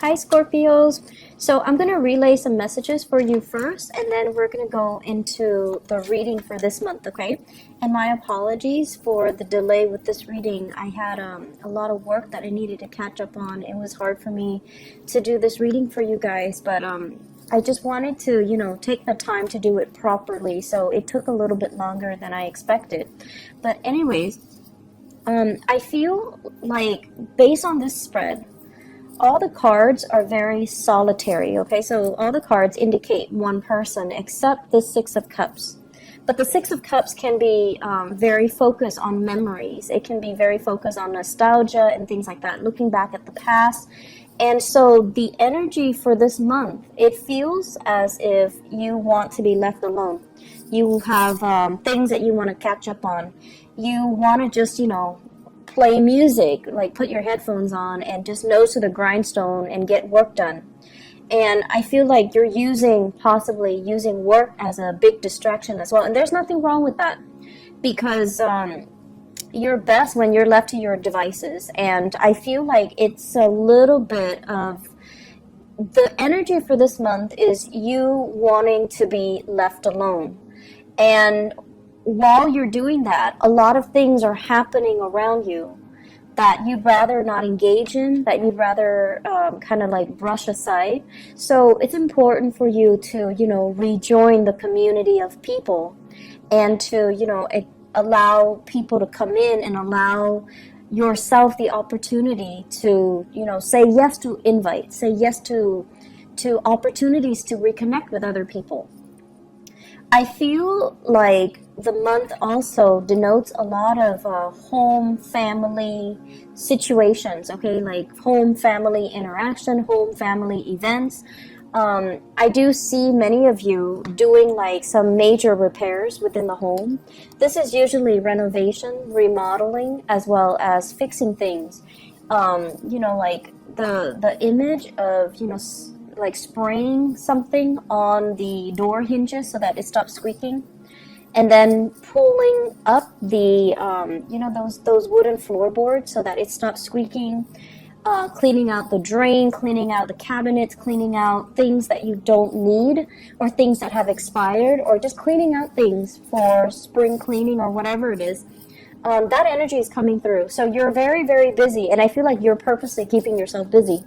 Hi Scorpios. So I'm going to relay some messages for you first, and then we're going to go into the reading for this month, okay? And my apologies for the delay with this reading. I had a lot of work that I needed to catch up on. It was hard for me to do this reading for you guys, but I just wanted to, take the time to do it properly, so it took a little bit longer than I expected. But anyways, I feel like based on this spread, all the cards are very solitary, okay? So all the cards indicate one person except the Six of Cups. But the Six of Cups can be very focused on memories. It can be very focused on nostalgia and things like that, looking back at the past. And so the energy for this month, it feels as if you want to be left alone. You have things that you want to catch up on. You want to just, play music, like put your headphones on and just nose to the grindstone and get work done. And I feel like you're possibly using work as a big distraction as well. And there's nothing wrong with that, because you're best when you're left to your devices. And I feel like it's a little bit of the energy for this month is you wanting to be left alone. And while you're doing that, a lot of things are happening around you that you'd rather not engage in, that you'd rather kind of like brush aside. So it's important for you to, rejoin the community of people and to, allow people to come in and allow yourself the opportunity to, say yes to invites, say yes to opportunities to reconnect with other people. I feel like the month also denotes a lot of home family situations, okay, like home family interaction, home family events. I do see many of you doing like some major repairs within the home. This is usually renovation, remodeling, as well as fixing things. Like the image of, like spraying something on the door hinges so that it stops squeaking, and then pulling up the those wooden floorboards so that it stops squeaking, cleaning out the drain, cleaning out the cabinets, cleaning out things that you don't need or things that have expired, or just cleaning out things for spring cleaning or whatever it is. That energy is coming through. So you're very, very busy, and I feel like you're purposely keeping yourself busy.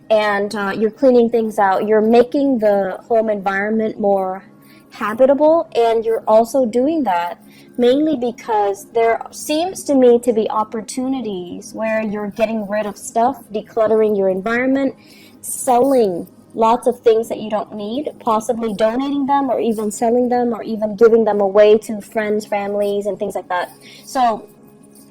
And you're cleaning things out. You're making the home environment more habitable, and you're also doing that mainly because there seems to me to be opportunities where you're getting rid of stuff, decluttering your environment, selling lots of things that you don't need, possibly donating them or even selling them or even giving them away to friends, families, and things like that. So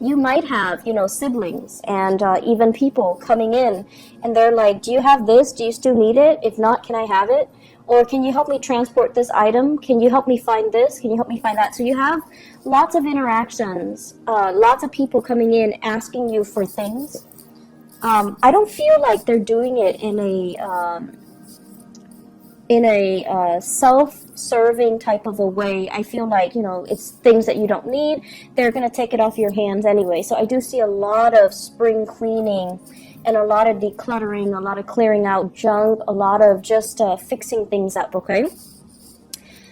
you might have, siblings and even people coming in, and they're like, do you have this? Do you still need it? If not, can I have it? Or can you help me transport this item? Can you help me find this? Can you help me find that? So you have lots of interactions, lots of people coming in asking you for things. I don't feel like they're doing it in a self-serving type of a way. I feel like, it's things that you don't need. They're going to take it off your hands anyway. So I do see a lot of spring cleaning and a lot of decluttering, a lot of clearing out junk, a lot of just fixing things up, okay?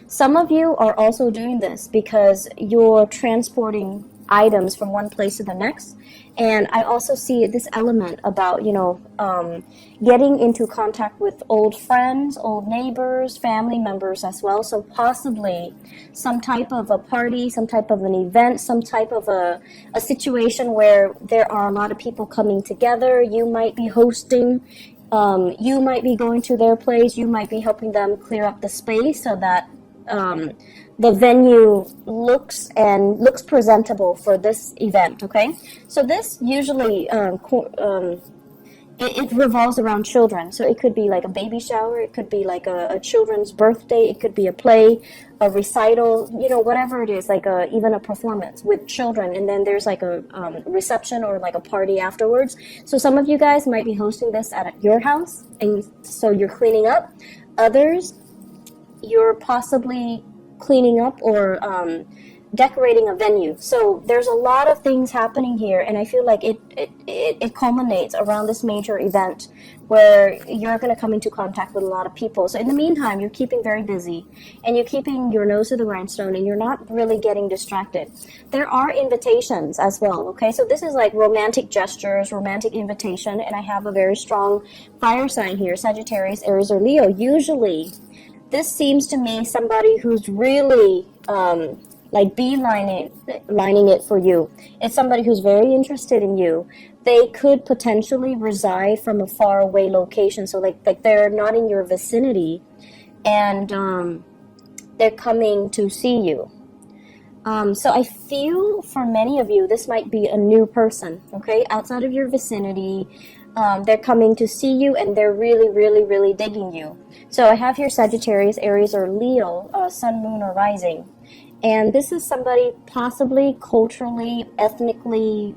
Some of you are also doing this because you're transporting items from one place to the next. And I also see this element about, getting into contact with old friends, old neighbors, family members as well. So possibly some type of a party, some type of an event, some type of a situation where there are a lot of people coming together. You might be hosting, you might be going to their place, you might be helping them clear up the space so that the venue looks presentable for this event, okay? So this usually it revolves around children. So it could be like a baby shower, it could be like a children's birthday, it could be a play, a recital, whatever it is, like even a performance with children, and then there's like a reception or like a party afterwards. So some of you guys might be hosting this at your house, and so you're cleaning up. Others, you're possibly cleaning up or decorating a venue. So there's a lot of things happening here, and I feel like it culminates around this major event where you're going to come into contact with a lot of people. So in the meantime, you're keeping very busy, and you're keeping your nose to the grindstone, and you're not really getting distracted. There are invitations as well, okay? So this is like romantic gestures, romantic invitation, and I have a very strong fire sign here, Sagittarius, Aries, or Leo. Usually, this seems to me somebody who's really like lining it for you. It's somebody who's very interested in you. They could potentially reside from a far away location, so like they're not in your vicinity, and they're coming to see you. So I feel for many of you, this might be a new person, okay, outside of your vicinity. They're coming to see you, and they're really, really, really digging you. So I have here Sagittarius, Aries, or Leo, Sun, Moon, or Rising. And this is somebody possibly culturally, ethnically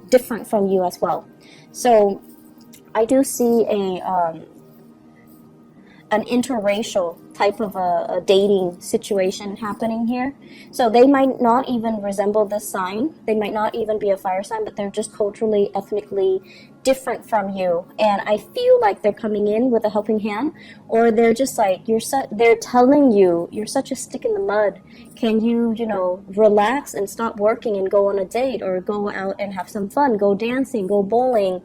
different from you as well. So I do see an interracial type of a dating situation happening here. So they might not even resemble this sign. They might not even be a fire sign, but they're just culturally, ethnically different from you. And I feel like they're coming in with a helping hand, or they're just like, they're telling you, you're such a stick in the mud. Can you, relax and stop working and go on a date, or go out and have some fun, go dancing, go bowling,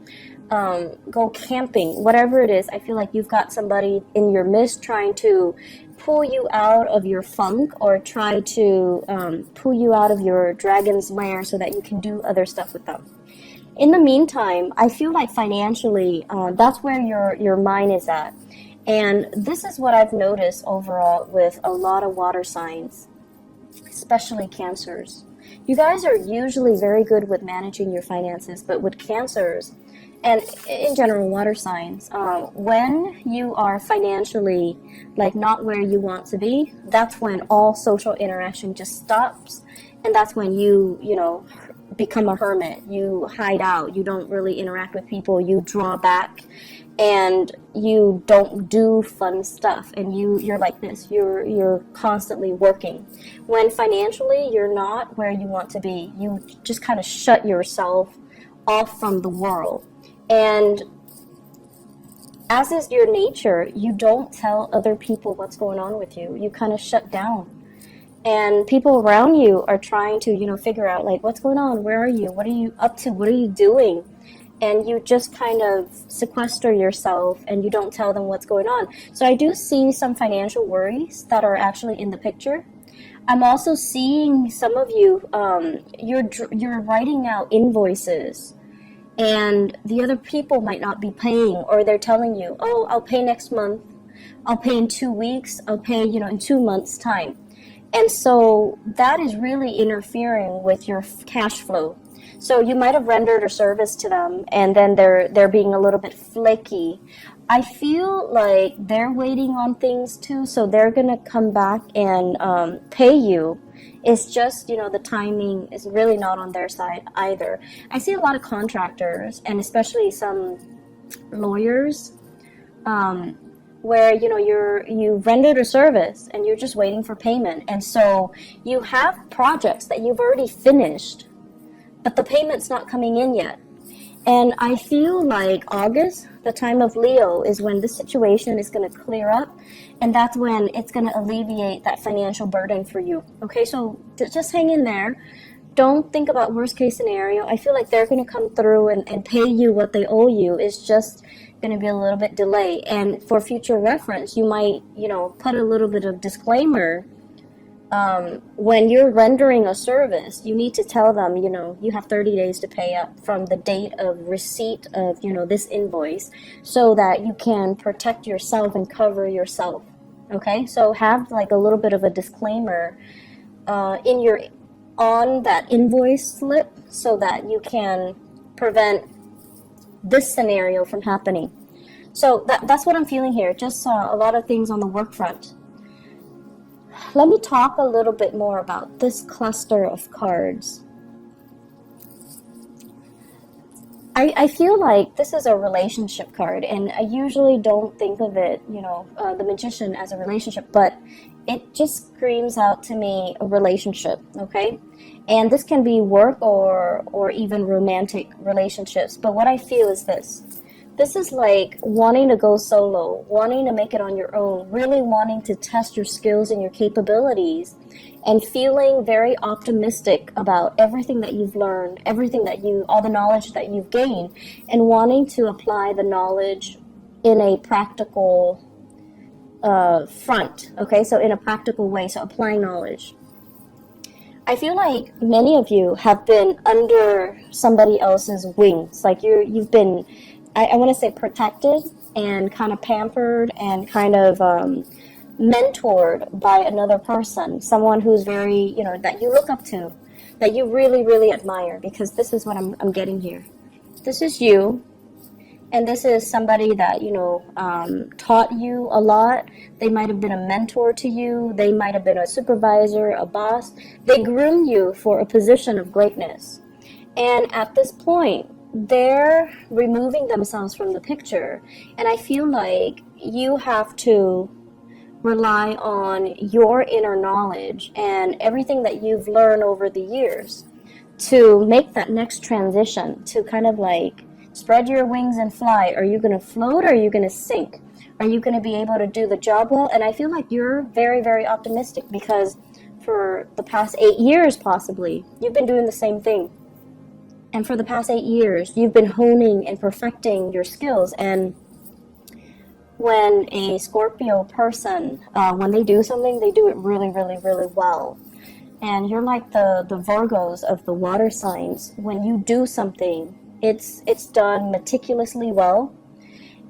go camping, whatever it is. I feel like you've got somebody in your midst trying to pull you out of your funk, or try to pull you out of your dragon's lair so that you can do other stuff with them. In the meantime, I feel like financially, that's where your mind is at. And this is what I've noticed overall with a lot of water signs, especially Cancers. You guys are usually very good with managing your finances, but with Cancers, and in general water signs, when you are financially like not where you want to be, that's when all social interaction just stops, and that's when you become a hermit. You hide out, you don't really interact with people, you draw back, and you don't do fun stuff, and you're like this, you're constantly working. When financially you're not where you want to be, you just kind of shut yourself off from the world. And as is your nature, you don't tell other people what's going on with you. You kind of shut down. And people around you are trying to, figure out, like, what's going on? Where are you? What are you up to? What are you doing? And you just kind of sequester yourself, and you don't tell them what's going on. So I do see some financial worries that are actually in the picture. I'm also seeing some of you, you're writing out invoices, and the other people might not be paying, or they're telling you, oh, I'll pay next month, I'll pay in 2 weeks, I'll pay, in 2 months' time. And so that is really interfering with your cash flow. So you might have rendered a service to them, and then they're being a little bit flaky. I feel like they're waiting on things too, so they're gonna come back and pay you. It's just, the timing is really not on their side either. I see a lot of contractors, and especially some lawyers, where you rendered a service and you're just waiting for payment, and so you have projects that you've already finished, but the payment's not coming in yet. And I feel like August, the time of Leo, is when this situation is going to clear up, and that's when it's going to alleviate that financial burden for you. Okay, so just hang in there. Don't think about worst case scenario. I feel like they're going to come through and pay you what they owe you. It's just going to be a little bit delay. And for future reference, you might, put a little bit of disclaimer. When you're rendering a service, you need to tell them, you have 30 days to pay up from the date of receipt of, this invoice, so that you can protect yourself and cover yourself. Okay, so have like a little bit of a disclaimer on that invoice slip, so that you can prevent this scenario from happening. So that's what I'm feeling here. Just a lot of things on the work front. Let me talk a little bit more about this cluster of cards. I feel like this is a relationship card, and I usually don't think of it, the Magician as a relationship, but it just screams out to me a relationship, okay? And this can be work or even romantic relationships, but what I feel is this. This is like wanting to go solo, wanting to make it on your own, really wanting to test your skills and your capabilities, and feeling very optimistic about everything that you've learned, all the knowledge that you've gained, and wanting to apply the knowledge in a practical front, okay? So in a practical way, so applying knowledge. I feel like many of you have been under somebody else's wings, like you've been, I want to say, protected and kind of pampered and kind of mentored by another person, someone who's very, that you look up to, that you really, really admire, because this is what I'm getting here. This is you, and this is somebody that, taught you a lot. They might have been a mentor to you. They might have been a supervisor, a boss. They groomed you for a position of greatness. And at this point, they're removing themselves from the picture. And I feel like you have to rely on your inner knowledge and everything that you've learned over the years to make that next transition, to kind of like spread your wings and fly. Are you going to float or are you going to sink? Are you going to be able to do the job well? And I feel like you're very, very optimistic, because for the past 8 years, possibly, you've been doing the same thing. And for the past 8 years, you've been honing and perfecting your skills. And when a Scorpio person, when they do something, they do it really, really, really well. And you're like the Virgos of the water signs. When you do something, it's done meticulously well,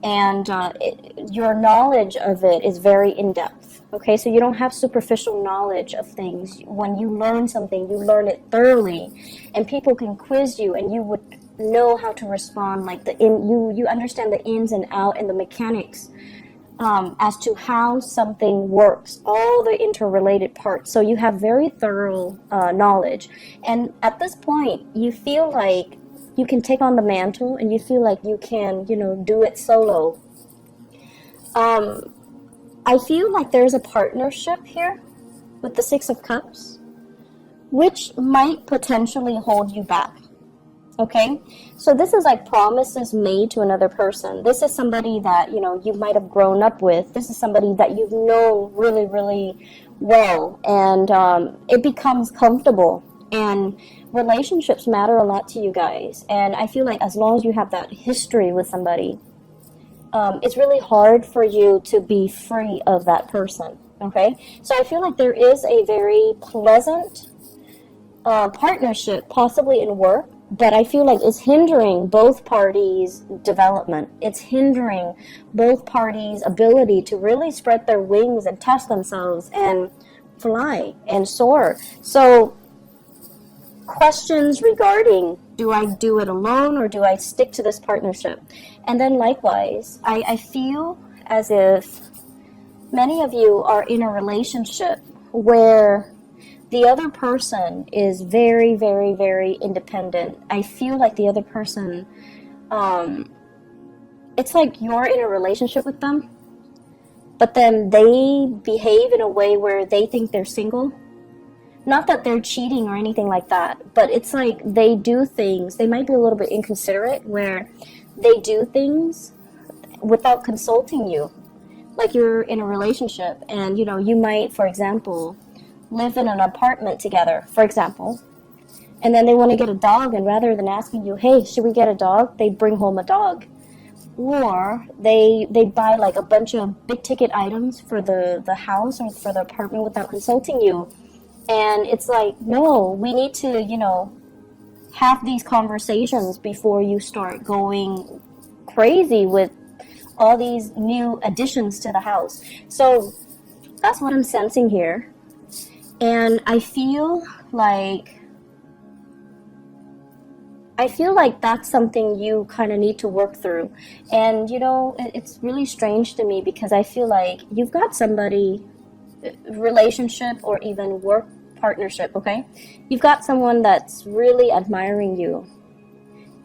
and your knowledge of it is very in-depth. Okay, so you don't have superficial knowledge of things. When you learn something, you learn it thoroughly, and people can quiz you, and you would know how to respond. Like you understand the ins and out and the mechanics as to how something works, all the interrelated parts. So you have very thorough knowledge, and at this point, you feel like you can take on the mantle, and you feel like you can, do it solo. I feel like there's a partnership here with the Six of Cups, which might potentially hold you back. Okay? So this is like promises made to another person. This is somebody that, you might have grown up with. This is somebody that you've known really, really well, and it becomes comfortable. And relationships matter a lot to you guys. And I feel like as long as you have that history with somebody, it's really hard for you to be free of that person. Okay? So I feel like there is a very pleasant partnership, possibly in work, but I feel like it's hindering both parties' development. It's hindering both parties' ability to really spread their wings and test themselves and fly and soar. So questions regarding, do I do it alone or do I stick to this partnership? And then likewise, I feel as if many of you are in a relationship where the other person is very, very, very independent. I feel like the other person, it's like you're in a relationship with them, but then they behave in a way where they think they're single. Not that they're cheating or anything like that, but it's like they do things, they might be a little bit inconsiderate, where they do things without consulting you. Like you're in a relationship and, you might, for example, live in an apartment together, for example, and then they want to get a dog, and rather than asking you, hey, should we get a dog, they bring home a dog. Or they buy like a bunch of big ticket items for the house or for the apartment without consulting you. And it's like, no, we need to, have these conversations before you start going crazy with all these new additions to the house. So that's what I'm sensing here. And I feel like that's something you kind of need to work through. And, it's really strange to me, because I feel like you've got somebody, relationship or even work partnership, okay? You've got someone that's really admiring you.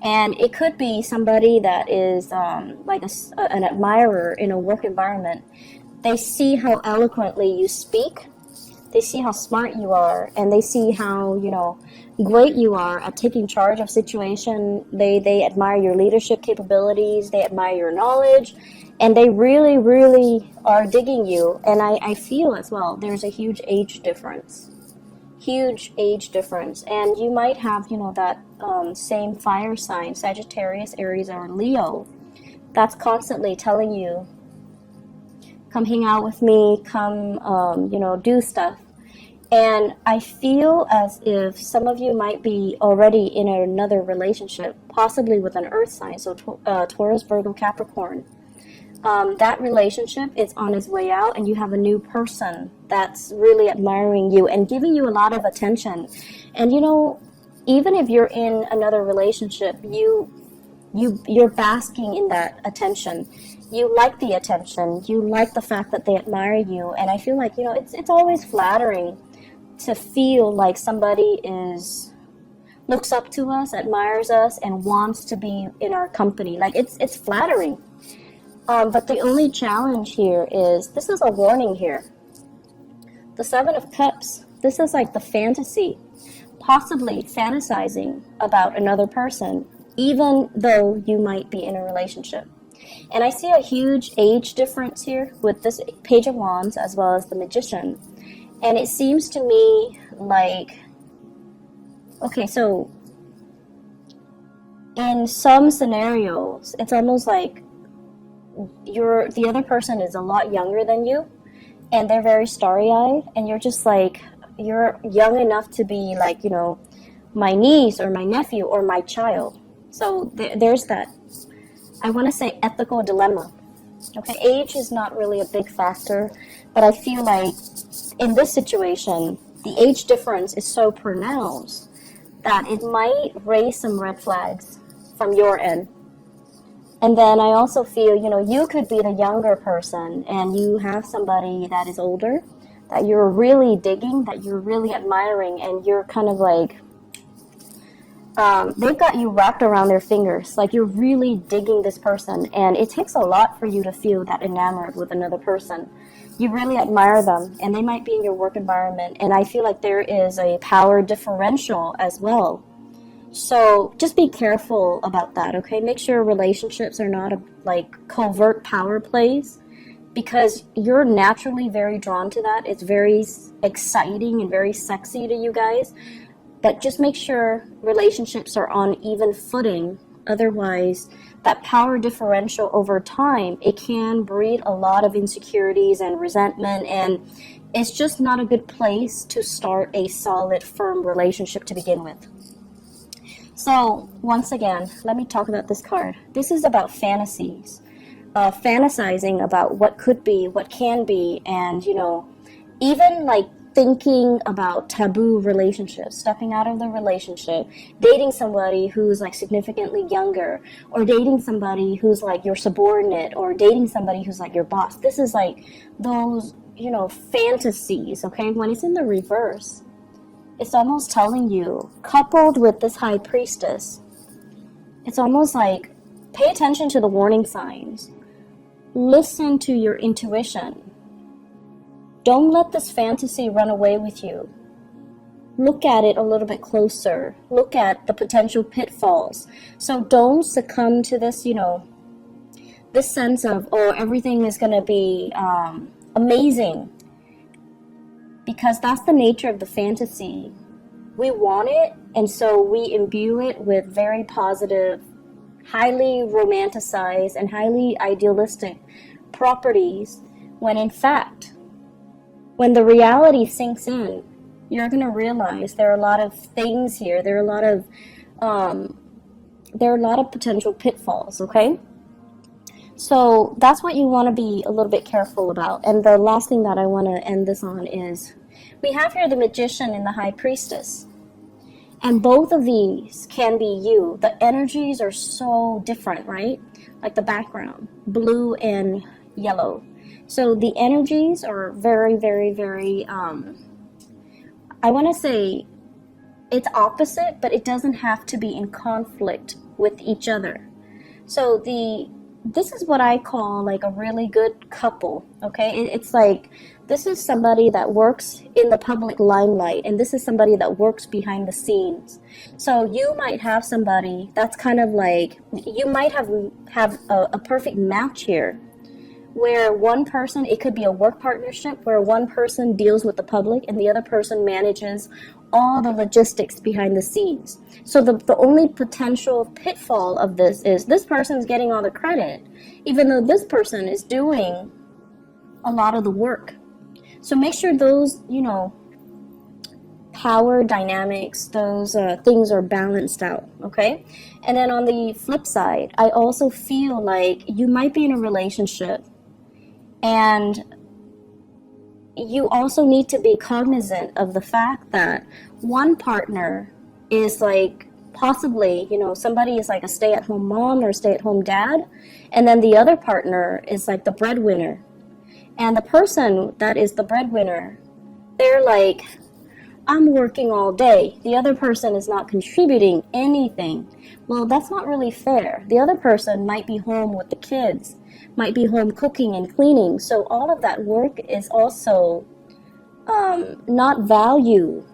And it could be somebody that is like an admirer in a work environment. They see how eloquently you speak. They see how smart you are, and they see how, you know, great you are at taking charge of situation. They admire your leadership capabilities. They admire your knowledge, and they really, really are digging you. And I feel as well there's a huge age difference. Huge age difference. And you might have, you know, that same fire sign, Sagittarius, Aries, or Leo, that's constantly telling you, come hang out with me, come, you know, do stuff. And I feel as if some of you might be already in another relationship, possibly with an earth sign, so Taurus, Virgo, Capricorn. That relationship is on its way out, and you have a new person that's really admiring you and giving you a lot of attention. And, you know, even if you're in another relationship, you're basking in that attention. You like the attention. You like the fact that they admire you. And I feel like, you know, it's always flattering to feel like somebody looks up to us, admires us, and wants to be in our company. Like, it's flattering. But the only challenge here is, this is a warning here. The Seven of Cups, this is like the fantasy, possibly fantasizing about another person, even though you might be in a relationship. And I see a huge age difference here with this Page of Wands as well as the Magician. And it seems to me like, okay, so in some scenarios, it's almost like the other person is a lot younger than you, and they're very starry-eyed, and you're just like, you're young enough to be like, you know, my niece or my nephew or my child. So there's that, I want to say, ethical dilemma. Okay, age is not really a big factor, but I feel like in this situation, the age difference is so pronounced that it might raise some red flags from your end. And then I also feel, you know, you could be the younger person and you have somebody that is older that you're really digging, that you're really admiring, and you're kind of like, they've got you wrapped around their fingers. Like, you're really digging this person, and it takes a lot for you to feel that enamored with another person. You really admire them, and they might be in your work environment, and I feel like there is a power differential as well. So just be careful about that, okay? Make sure relationships are not like covert power plays, because you're naturally very drawn to that. It's very exciting and very sexy to you guys. But just make sure relationships are on even footing. Otherwise, that power differential over time, it can breed a lot of insecurities and resentment, and it's just not a good place to start a solid, firm relationship to begin with. So, once again, let me talk about this card. This is about fantasies. Fantasizing about what could be, what can be, and, you know, even like thinking about taboo relationships, stepping out of the relationship, dating somebody who's like significantly younger, or dating somebody who's like your subordinate, or dating somebody who's like your boss. This is like those, you know, fantasies, okay? When it's in the reverse, it's almost telling you, coupled with this High Priestess, it's almost like, pay attention to the warning signs. Listen to your intuition. Don't let this fantasy run away with you. Look at it a little bit closer. Look at the potential pitfalls. So don't succumb to this, you know, this sense of, oh, everything is going to be amazing. Because that's the nature of the fantasy. We want it, and so we imbue it with very positive, highly romanticized, and highly idealistic properties, when in fact, when the reality sinks in, you're going to realize there are a lot of things here. There are a lot of potential pitfalls, okay? So that's what you want to be a little bit careful about. And the last thing that I want to end this on is, we have here the Magician and the High Priestess. And both of these can be you. The energies are so different, right? Like the background, blue and yellow. So the energies are very, very, very, I want to say, it's opposite, but it doesn't have to be in conflict with each other. So this is what I call like a really good couple, okay? It's like this is somebody that works in the public limelight, and this is somebody that works behind the scenes. So you might have somebody that's kind of like, you might have a perfect match here, where one person, it could be a work partnership where one person deals with the public and the other person manages all the logistics behind the scenes. So the only potential pitfall of this person's getting all the credit, even though this person is doing a lot of the work. So make sure those, power dynamics, those things are balanced out, okay? And then on the flip side, I also feel like you might be in a relationship, and you also need to be cognizant of the fact that one partner is like possibly, somebody is like a stay-at-home mom or stay-at-home dad, and then the other partner is like the breadwinner. And the person that is the breadwinner, they're like, I'm working all day. The other person is not contributing anything. Well, that's not really fair. The other person might be home with the kids, might be home cooking and cleaning. So all of that work is also not valued.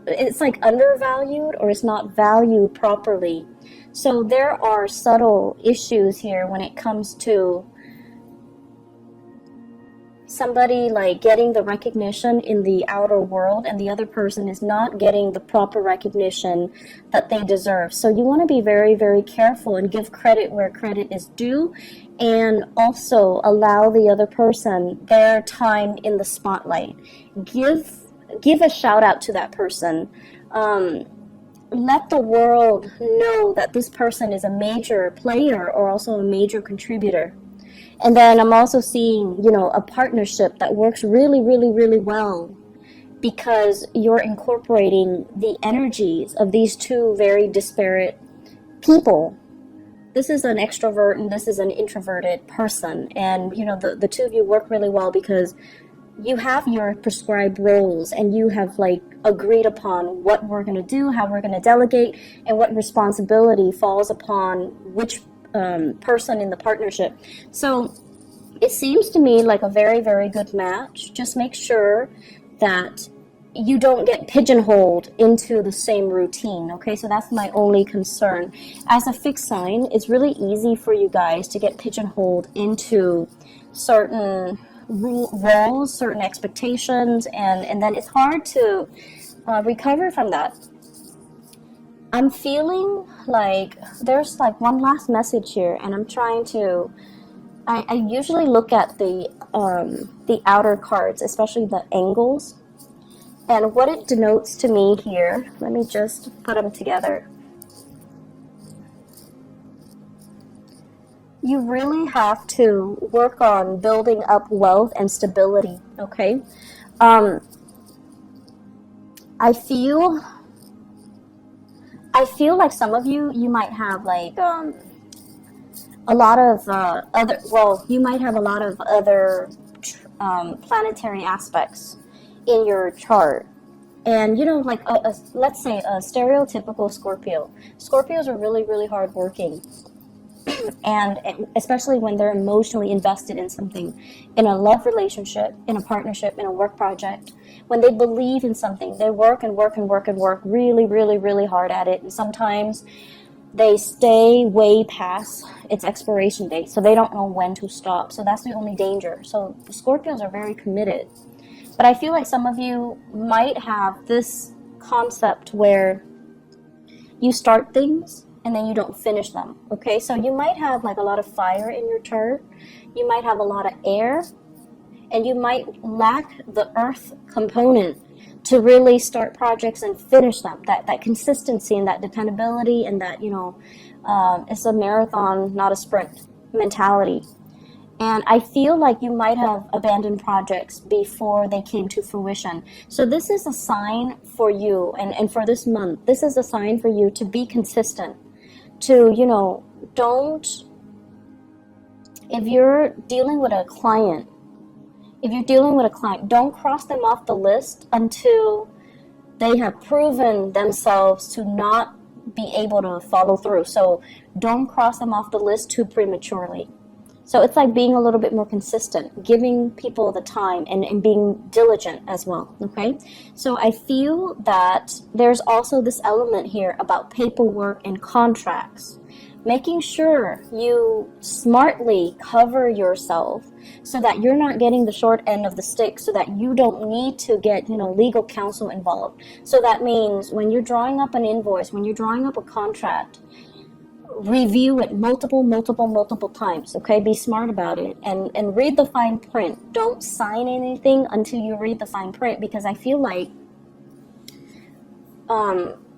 It's like undervalued, or it's not valued properly. So there are subtle issues here when it comes to somebody like getting the recognition in the outer world, and the other person is not getting the proper recognition that they deserve. So you want to be very, very careful and give credit where credit is due, and also allow the other person their time in the spotlight. Give a shout out to that person. Let the world know that this person is a major player or also a major contributor. And then I'm also seeing, a partnership that works really, really, really well, because you're incorporating the energies of these two very disparate people. This is an extrovert and this is an introverted person. And, the two of you work really well because you have your prescribed roles, and you have like agreed upon what we're going to do, how we're going to delegate, and what responsibility falls upon which person in the partnership. So it seems to me like a very, very good match. Just make sure that you don't get pigeonholed into the same routine, okay? So that's my only concern. As a fixed sign, it's really easy for you guys to get pigeonholed into certain roles, certain expectations, and then it's hard to recover from that. I'm feeling like there's like one last message here, and I'm trying to, I usually look at the outer cards, especially the angles, and what it denotes to me here. Let me just put them together. You really have to work on building up wealth and stability, okay? I feel like some of you might have like a lot of you might have a lot of other planetary aspects in your chart. And, like, let's say a stereotypical Scorpio. Scorpios are really, really hardworking. And especially when they're emotionally invested in something, in a love relationship, in a partnership, in a work project, when they believe in something, they work and work and work and work really, really, really hard at it. And sometimes they stay way past its expiration date, so they don't know when to stop. So that's the only danger. So the Scorpios are very committed. But I feel like some of you might have this concept where you start things and then you don't finish them, okay? So you might have like a lot of fire in your chart, you might have a lot of air, and you might lack the earth component to really start projects and finish them. That consistency and that dependability, and that, it's a marathon, not a sprint mentality. And I feel like you might have abandoned projects before they came to fruition. So this is a sign for you, and for this month, this is a sign for you to be consistent. To, don't, if you're dealing with a client, don't cross them off the list until they have proven themselves to not be able to follow through. So don't cross them off the list too prematurely. So it's like being a little bit more consistent, giving people the time and being diligent as well, okay? So I feel that there's also this element here about paperwork and contracts. Making sure you smartly cover yourself so that you're not getting the short end of the stick, so that you don't need to get, legal counsel involved. So that means when you're drawing up an invoice, when you're drawing up a contract, review it multiple times, okay? Be smart about it and read the fine print. Don't sign anything until you read the fine print, because I feel like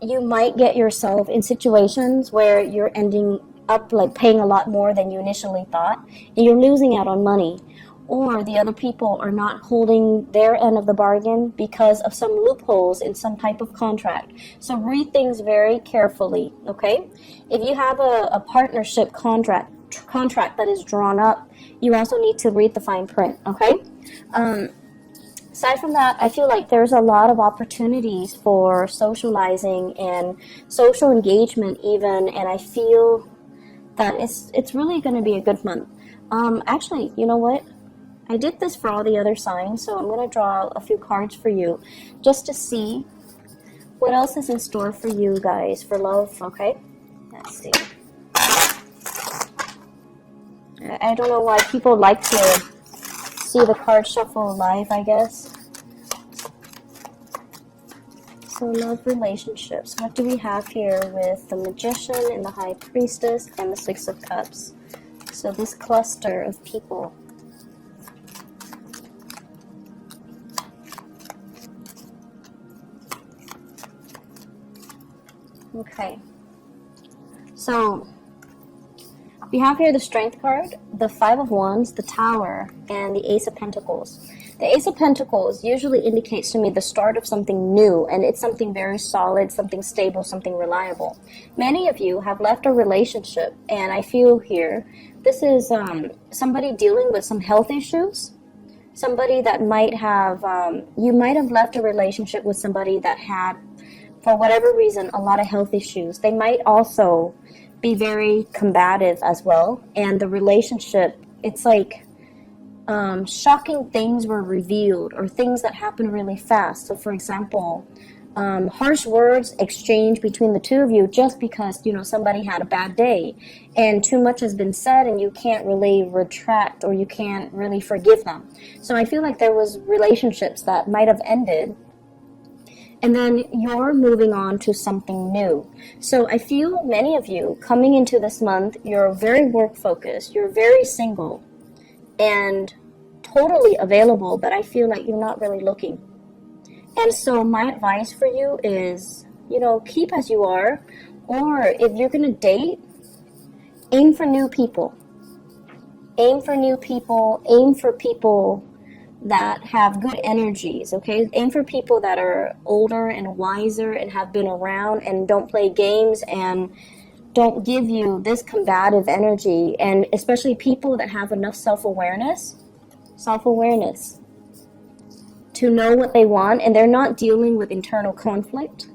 you might get yourself in situations where you're ending up like paying a lot more than you initially thought, and you're losing out on money, or the other people are not holding their end of the bargain because of some loopholes in some type of contract. So read things very carefully, okay? If you have a partnership contract that is drawn up, you also need to read the fine print, okay? Aside from that, I feel like there's a lot of opportunities for socializing and social engagement even, and I feel that it's really going to be a good month. Actually, you know what? I did this for all the other signs, so I'm going to draw a few cards for you just to see what else is in store for you guys for love, okay? Let's see. I don't know why people like to see the card shuffle live, I guess. So love, relationships. What do we have here with the Magician and the High Priestess and the Six of Cups? So this cluster of people. Okay. So we have here the Strength card, the Five of Wands, the Tower, and the Ace of Pentacles. The Ace of Pentacles usually indicates to me the start of something new, and it's something very solid, something stable, something reliable. Many of you have left a relationship, and I feel here this is somebody dealing with some health issues. Somebody that might have, you might have left a relationship with somebody that had, for whatever reason, a lot of health issues. They might also be very combative as well, and the relationship, it's like shocking things were revealed, or things that happen really fast. So for example, harsh words exchanged between the two of you just because somebody had a bad day and too much has been said, and you can't really retract, or you can't really forgive them. So I feel like there was relationships that might have ended, and then you're moving on to something new. So I feel many of you coming into this month, you're very work focused, you're very single and totally available, but I feel like you're not really looking. And so my advice for you is, keep as you are, or if you're going to date, aim for new people. Aim for new people, aim for people that have good energies, okay? Aim for people that are older and wiser and have been around and don't play games and don't give you this combative energy, and especially people that have enough self-awareness to know what they want, and they're not dealing with internal conflict.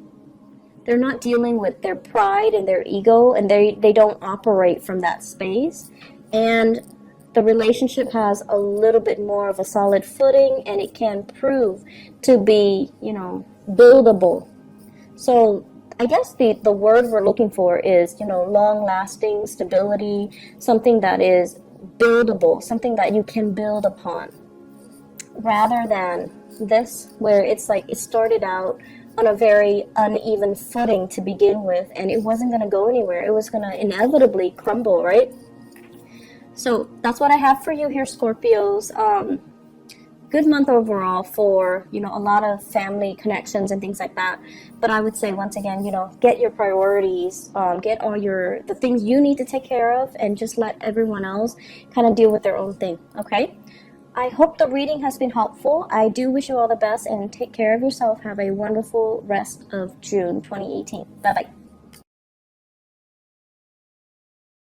They're not dealing with their pride and their ego, and they don't operate from that space. And the relationship has a little bit more of a solid footing, and it can prove to be, buildable. So I guess the word we're looking for is, long-lasting stability, something that is buildable, something that you can build upon, rather than this where it's like it started out on a very uneven footing to begin with, and it wasn't going to go anywhere. It was going to inevitably crumble, right? So that's what I have for you here, Scorpios. Good month overall for, a lot of family connections and things like that. But I would say, once again, get your priorities, get all the things you need to take care of, and just let everyone else kind of deal with their own thing, okay? I hope the reading has been helpful. I do wish you all the best, and take care of yourself. Have a wonderful rest of June 2018. Bye-bye.